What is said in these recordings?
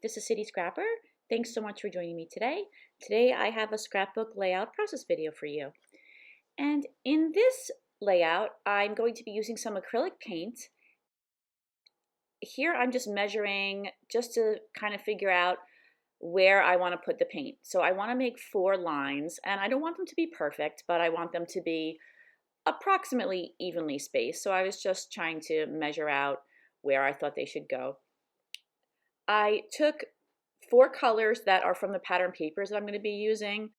this is City Scrapper. Thanks so much for joining me today. Today I have a scrapbook layout process video for you. And in this layout, I'm going to be using some acrylic paint. Here I'm just measuring just to kind of figure out where I want to put the paint. So I want to make 4 lines, and I don't want them to be perfect, but I want them to be approximately evenly spaced. So I was just trying to measure out where I thought they should go. I took 4 colors that are from the pattern papers that I'm going to be using.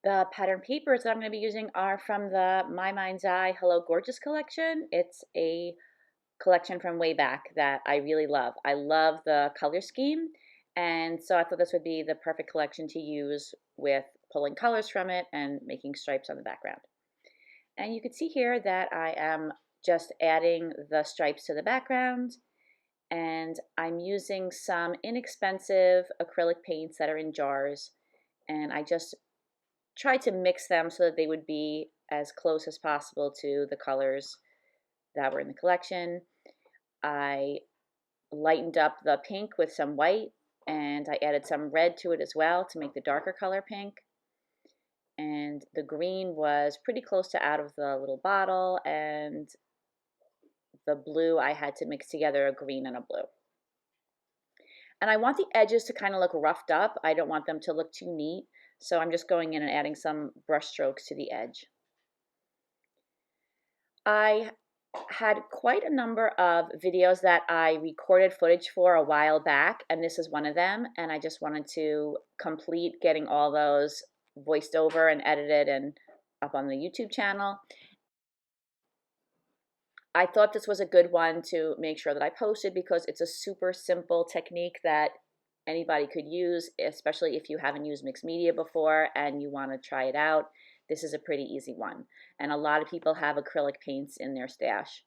The pattern papers that I'm going to be using are from the My Mind's Eye Hello Gorgeous collection. It's a collection from way back that I really love. I love the color scheme, and so I thought this would be the perfect collection to use with pulling colors from it and making stripes on the background. And you can see here that I am just adding the stripes to the background, and I'm using some inexpensive acrylic paints that are in jars, and I just tried to mix them so that they would be as close as possible to the colors that were in the collection. I lightened up the pink with some white, and I added some red to it as well to make the darker color pink. And the green was pretty close to out of the little bottle, and the blue I had to mix together a green and a blue. And I want the edges to kind of look roughed up. I don't want them to look too neat, so I'm just going in and adding some brush strokes to the edge. I had quite a number of videos that I recorded footage for a while back, and this is one of them, and I just wanted to complete getting all those voiced over and edited and up on the YouTube channel. I thought this was a good one to make sure that I posted because it's a super simple technique that anybody could use, especially if you haven't used mixed media before and you want to try it out. This is a pretty easy one. And a lot of people have acrylic paints in their stash.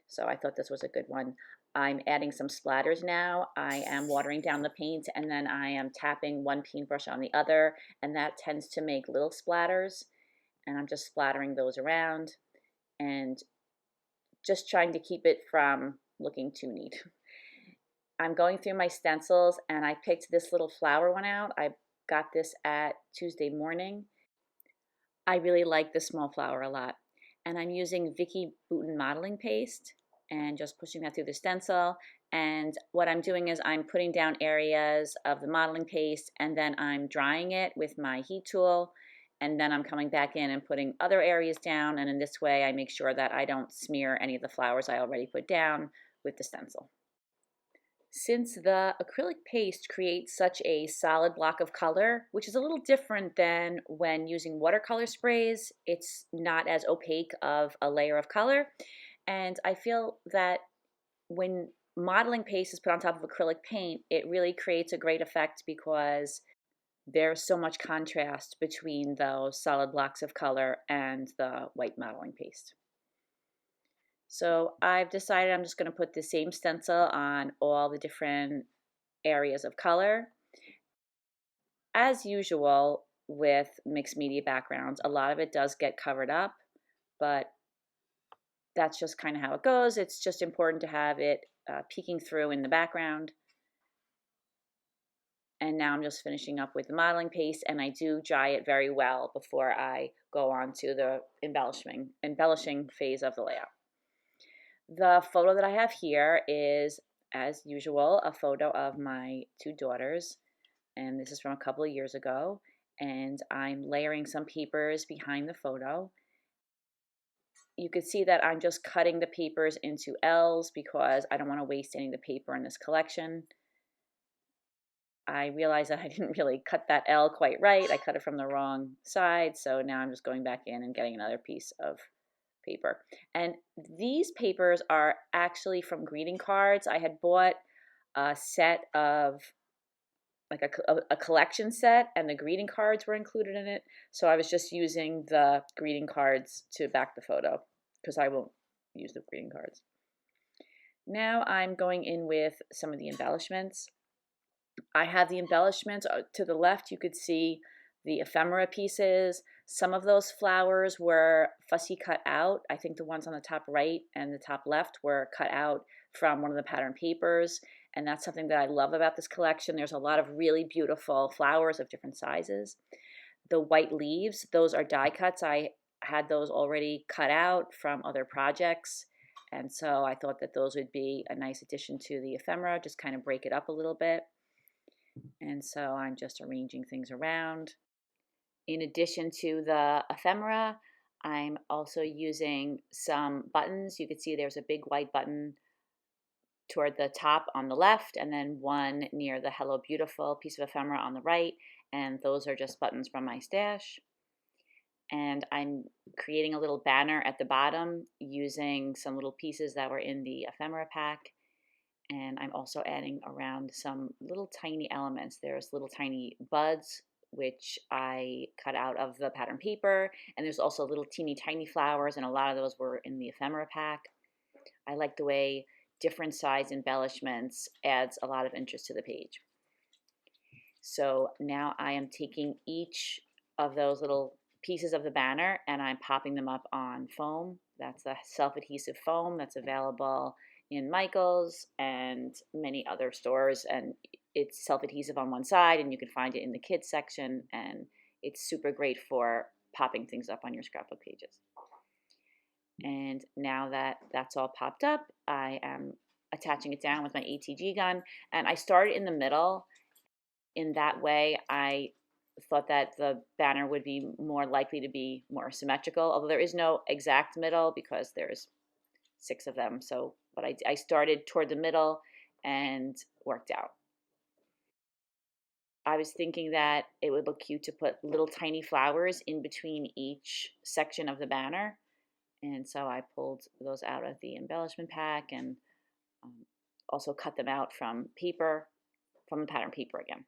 So I thought this was a good one. I'm adding some splatters now. I am watering down the paint, and then I am tapping one paintbrush on the other, and that tends to make little splatters. And I'm just splattering those around and just trying to keep it from looking too neat. I'm going through my stencils, and I picked this little flower one out. I got this at Tuesday Morning. I really like this small flower a lot. And I'm using Vicki Boutin modeling paste and just pushing that through the stencil. And what I'm doing is I'm putting down areas of the modeling paste, and then I'm drying it with my heat tool, and then I'm coming back in and putting other areas down, and in this way I make sure that I don't smear any of the flowers I already put down with the stencil. Since the acrylic paste creates such a solid block of color, which is a little different than when using watercolor sprays, it's not as opaque of a layer of color. And I feel that when modeling paste is put on top of acrylic paint, it really creates a great effect because there's so much contrast between those solid blocks of color and the white modeling paste. So I've decided I'm just going to put the same stencil on all the different areas of color. As usual with mixed media backgrounds, a lot of it does get covered up, but that's just kind of how it goes. It's just important to have it peeking through in the background. And now I'm just finishing up with the modeling paste, and I do dry it very well before I go on to the embellishing phase of the layout. The photo that I have here is, as usual, a photo of my 2 daughters, and this is from a couple of years ago, and I'm layering some papers behind the photo. You can see that I'm just cutting the papers into L's because I don't want to waste any of the paper in this collection. I realized that I didn't really cut that L quite right. I cut it from the wrong side, so now I'm just going back in and getting another piece of paper. And these papers are actually from greeting cards. I had bought a set of, like a collection set, and the greeting cards were included in it. So I was just using the greeting cards to back the photo because I won't use the greeting cards. Now I'm going in with some of the embellishments. I have the embellishments to the left. You could see the ephemera pieces. Some of those flowers were fussy cut out. I think the ones on the top right and the top left were cut out from one of the pattern papers. and that's something that I love about this collection. There's a lot of really beautiful flowers of different sizes. The white leaves, those are die cuts. I had those already cut out from other projects, and so I thought that those would be a nice addition to the ephemera, just kind of break it up a little bit. And so I'm just arranging things around. In addition to the ephemera, I'm also using some buttons. You can see there's a big white button toward the top on the left, and then one near the Hello Beautiful piece of ephemera on the right, and those are just buttons from my stash. And I'm creating a little banner at the bottom using some little pieces that were in the ephemera pack. And I'm also adding around some little tiny elements. There's little tiny buds, which I cut out of the pattern paper, and there's also little teeny tiny flowers, and a lot of those were in the ephemera pack. I like the way different size embellishments adds a lot of interest to the page. So now I am taking each of those little pieces of the banner and I'm popping them up on foam. That's the self-adhesive foam that's available in Michael's and many other stores, and it's self-adhesive on one side and you can find it in the kids section, and it's super great for popping things up on your scrapbook pages. And now that that's all popped up, I am attaching it down with my ATG gun, and I started in the middle. In that way, I thought that the banner would be more likely to be more symmetrical, although there is no exact middle because there's 6 of them. So, but I started toward the middle and worked out. I was thinking that it would look cute to put little tiny flowers in between each section of the banner. And so I pulled those out of the embellishment pack and also cut them out from paper, from the pattern paper again.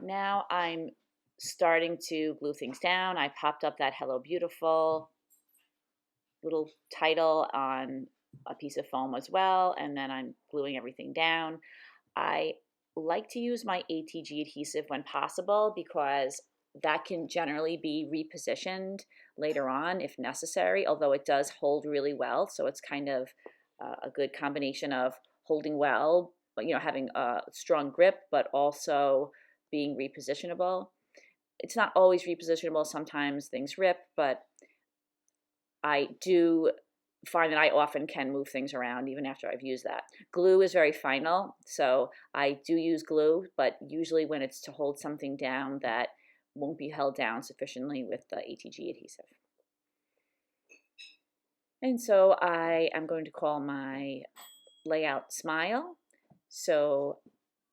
Now I'm starting to glue things down. I popped up that Hello Beautiful little title on a piece of foam as well, and then I'm gluing everything down. I like to use my ATG adhesive when possible because that can generally be repositioned later on if necessary, although it does hold really well. So it's kind of a good combination of holding well, but having a strong grip, but also being repositionable. It's not always repositionable. Sometimes things rip, but I do find that I often can move things around even after I've used that. Glue is very final, so I do use glue, but usually when it's to hold something down that won't be held down sufficiently with the ATG adhesive. And so I am going to call my layout Smile. So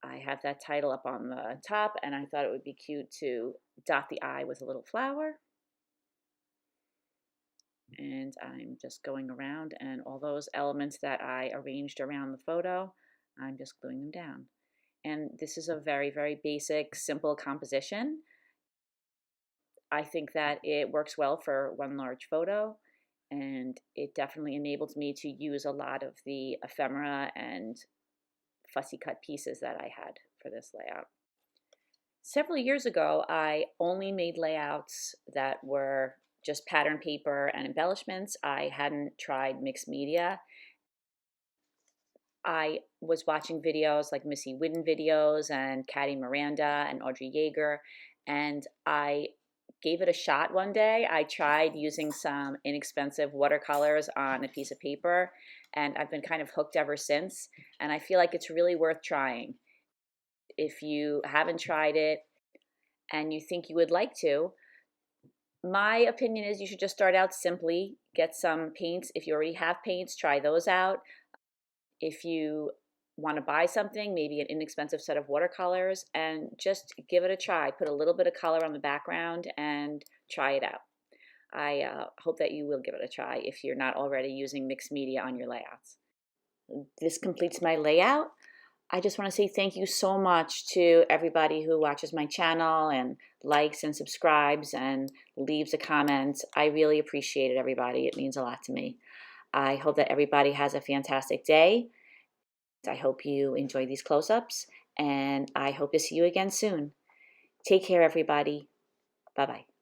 I have that title up on the top, and I thought it would be cute to dot the I with a little flower. And I'm just going around, and all those elements that I arranged around the photo, I'm just gluing them down. And this is a very, very basic, simple composition. I think that it works well for one large photo, and it definitely enables me to use a lot of the ephemera and fussy cut pieces that I had for this layout. Several years ago, I only made layouts that were just pattern paper and embellishments. I hadn't tried mixed media. I was watching videos like Missy Whidden videos and Caddy Miranda and Audrey Yeager, and I gave it a shot one day. I tried using some inexpensive watercolors on a piece of paper, and I've been kind of hooked ever since, and I feel like it's really worth trying. If you haven't tried it and you think you would like to, my opinion is you should just start out simply, get some paints. If you already have paints, try those out. If you want to buy something, maybe an inexpensive set of watercolors, and just give it a try. Put a little bit of color on the background and try it out. I hope that you will give it a try if you're not already using mixed media on your layouts. This completes my layout. I just want to say thank you so much to everybody who watches my channel and likes and subscribes and leaves a comment. I really appreciate it, everybody. It means a lot to me. I hope that everybody has a fantastic day. I hope you enjoy these close-ups, and I hope to see you again soon. Take care, everybody. Bye-bye.